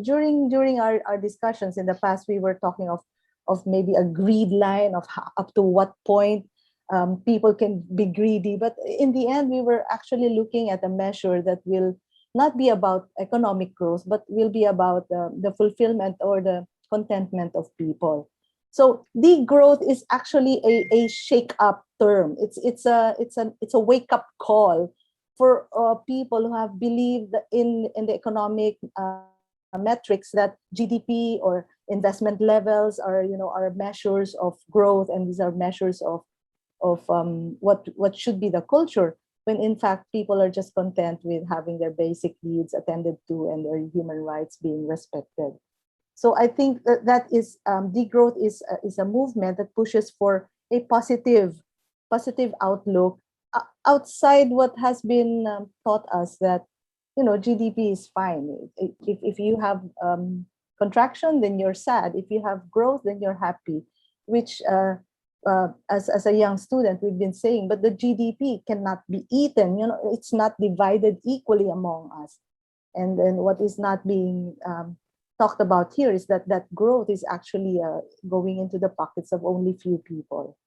during our discussions in the past, we were talking of maybe a greed line of up to what point people can be greedy. But in the end, we were actually looking at a measure that will not be about economic growth, but will be about the fulfillment or the contentment of people. So degrowth is actually a shake-up term. It's a wake-up call for people who have believed in the economic metrics that GDP or investment levels are measures of growth, and these are measures of what should be the culture, when in fact people are just content with having their basic needs attended to and their human rights being respected. So I think that is degrowth is a movement that pushes for a positive outlook outside what has been taught us, that GDP is fine. If you have contraction, then you're sad. If you have growth, then you're happy. Which as a young student, we've been saying, but the GDP cannot be eaten. It's not divided equally among us. And then what is not being talked about here is that growth is actually going into the pockets of only few people.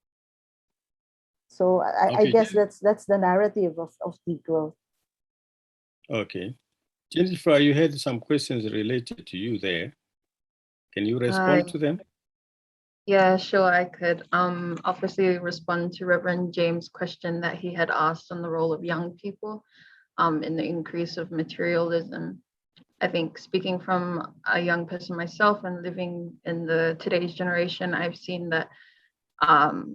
So I guess that's the narrative of degrowth. Okay. Jennifer, you had some questions related to you there. Can you respond to them? Yeah, sure, I could. Obviously respond to Reverend James' question that he had asked on the role of young people in the increase of materialism. I think, speaking from a young person myself and living in today's generation, I've seen that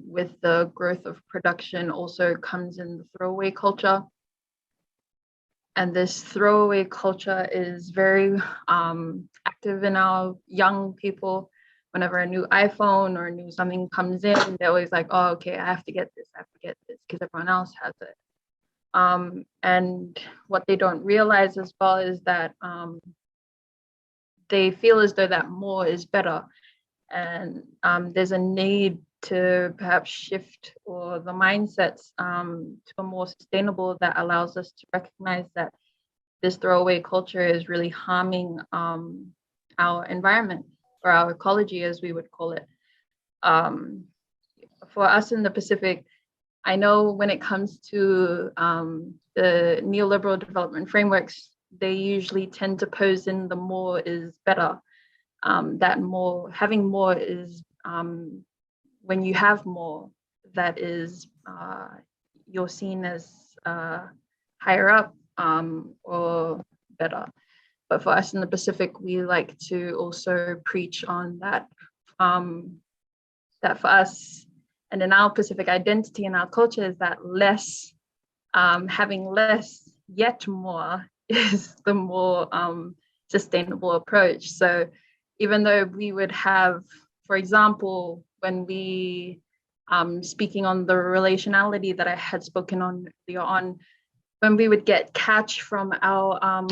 with the growth of production also comes in the throwaway culture. And this throwaway culture is very active in our young people. Whenever a new iPhone or something comes in, they're always like, oh, okay, I have to get this because everyone else has it. And what they don't realize as well is that they feel as though that more is better. And there's a need to perhaps shift or the mindsets to a more sustainable that allows us to recognize that this throwaway culture is really harming our environment, or our ecology, as we would call it. For us in the Pacific, I know when it comes to the neoliberal development frameworks, they usually tend to pose in the more is better. That having more is when you have more, that is you're seen as higher up or better. But for us in the Pacific, we like to also preach on that, that for us and in our Pacific identity and our culture is that less, having less yet more is the more sustainable approach. So even though we would have, for example, when we, speaking on the relationality that I had spoken on earlier on, when we would get catch from our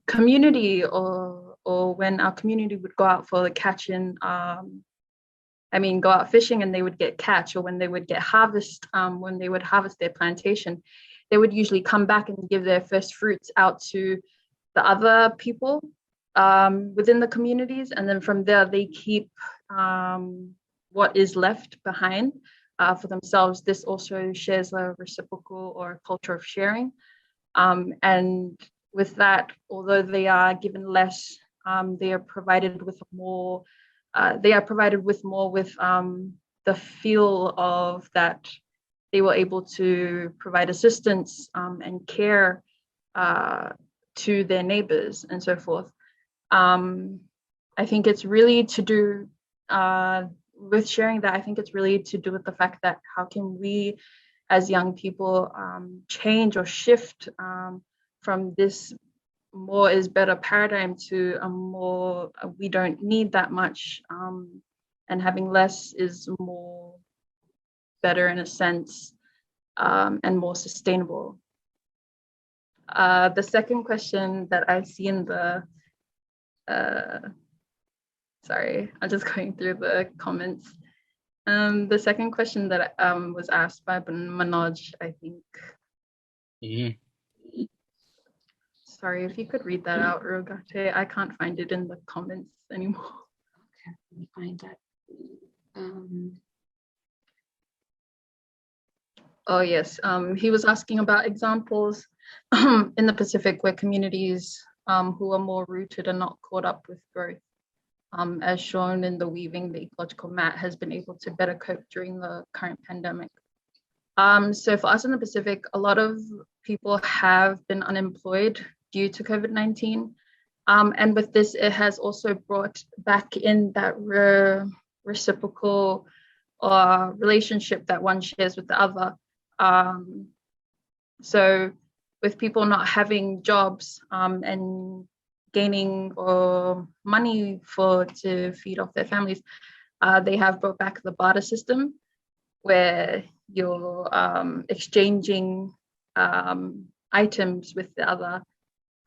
community or when our community would go out for the catching, go out fishing and they would get catch, or when they would get harvest, when they would harvest their plantation, they would usually come back and give their first fruits out to the other people within the communities. And then from there, they keep what is left behind for themselves. This also shares a reciprocal or culture of sharing. And with that, although they are given less, they are provided with more. They are provided with more with the feel of that they were able to provide assistance and care to their neighbors and so forth. I think it's really to do with sharing that. I think it's really to do with the fact that how can we as young people change or shift from this more is better paradigm to a more we don't need that much, and having less is more better in a sense, and more sustainable. The second question that I see in the sorry, I'm just going through the comments. The second question that was asked by Manoj, I think. Mm-hmm. Sorry, if you could read that out, Rogate. I can't find it in the comments anymore. Okay, let me find that. Oh yes, he was asking about examples in the Pacific where communities who are more rooted and not caught up with growth, as shown in the Weaving the Ecological Map, has been able to better cope during the current pandemic. So for us in the Pacific, a lot of people have been unemployed due to COVID-19. And with this, it has also brought back in that reciprocal relationship that one shares with the other. So with people not having jobs and gaining money to feed off their families, they have brought back the barter system where you're exchanging items with the other.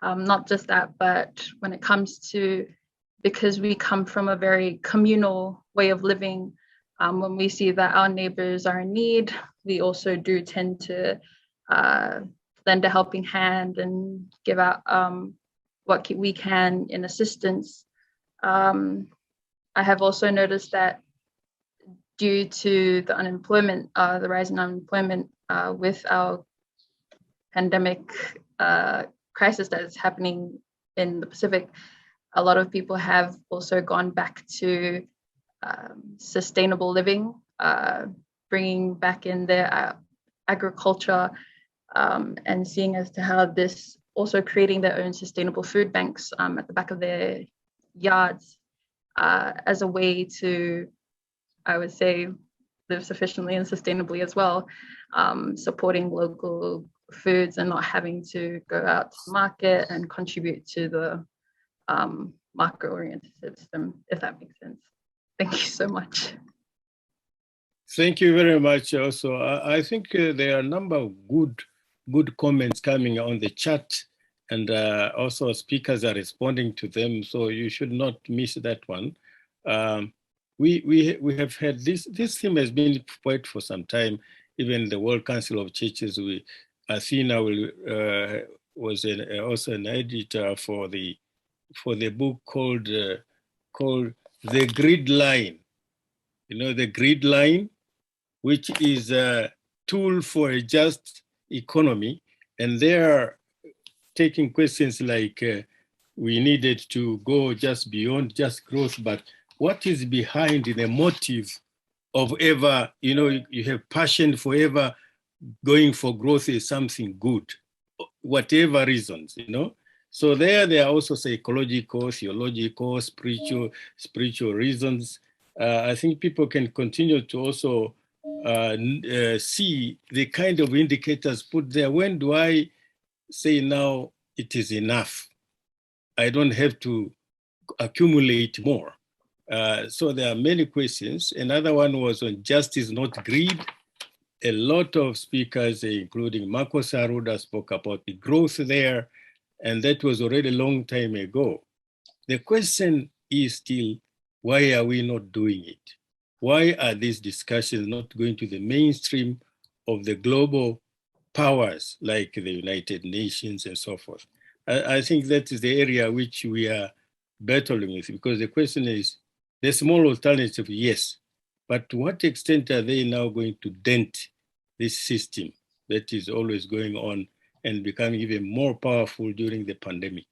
Not just that, but when it comes to, because we come from a very communal way of living, when we see that our neighbors are in need, we also do tend to lend a helping hand and give out what we can in assistance. I have also noticed that due to the unemployment, the rise in unemployment with our pandemic crisis that is happening in the Pacific, a lot of people have also gone back to sustainable living, bringing back in their agriculture and seeing as to how this also creating their own sustainable food banks at the back of their yards as a way to, I would say, live sufficiently and sustainably as well, supporting local foods and not having to go out to the market and contribute to the market-oriented system, if that makes sense. Thank you so much. Thank you very much. Also, I think there are a number of good comments coming on the chat, and also speakers are responding to them. So you should not miss that one. We have had this theme has been quite for some time. Even the World Council of Churches, Athena was also an editor for the book called The Grid Line. You know, the grid line, which is a tool for a just economy. And they are taking questions like we needed to go just beyond just growth, but what is behind the motive of ever, you have passion for ever going for growth is something good, whatever reasons, you know. So there are also psychological, theological, spiritual reasons. I think people can continue to also see the kind of indicators put there. When do I say now it is enough? I don't have to accumulate more. So there are many questions. Another one was on justice, not greed. A lot of speakers, including Marcos Arruda, spoke about the growth there, and that was already a long time ago. The question is still, why are we not doing it? Why are these discussions not going to the mainstream of the global powers like the United Nations and so forth? I think that is the area which we are battling with, because the question is, the small alternative, yes, but to what extent are they now going to dent this system that is always going on and becoming even more powerful during the pandemic?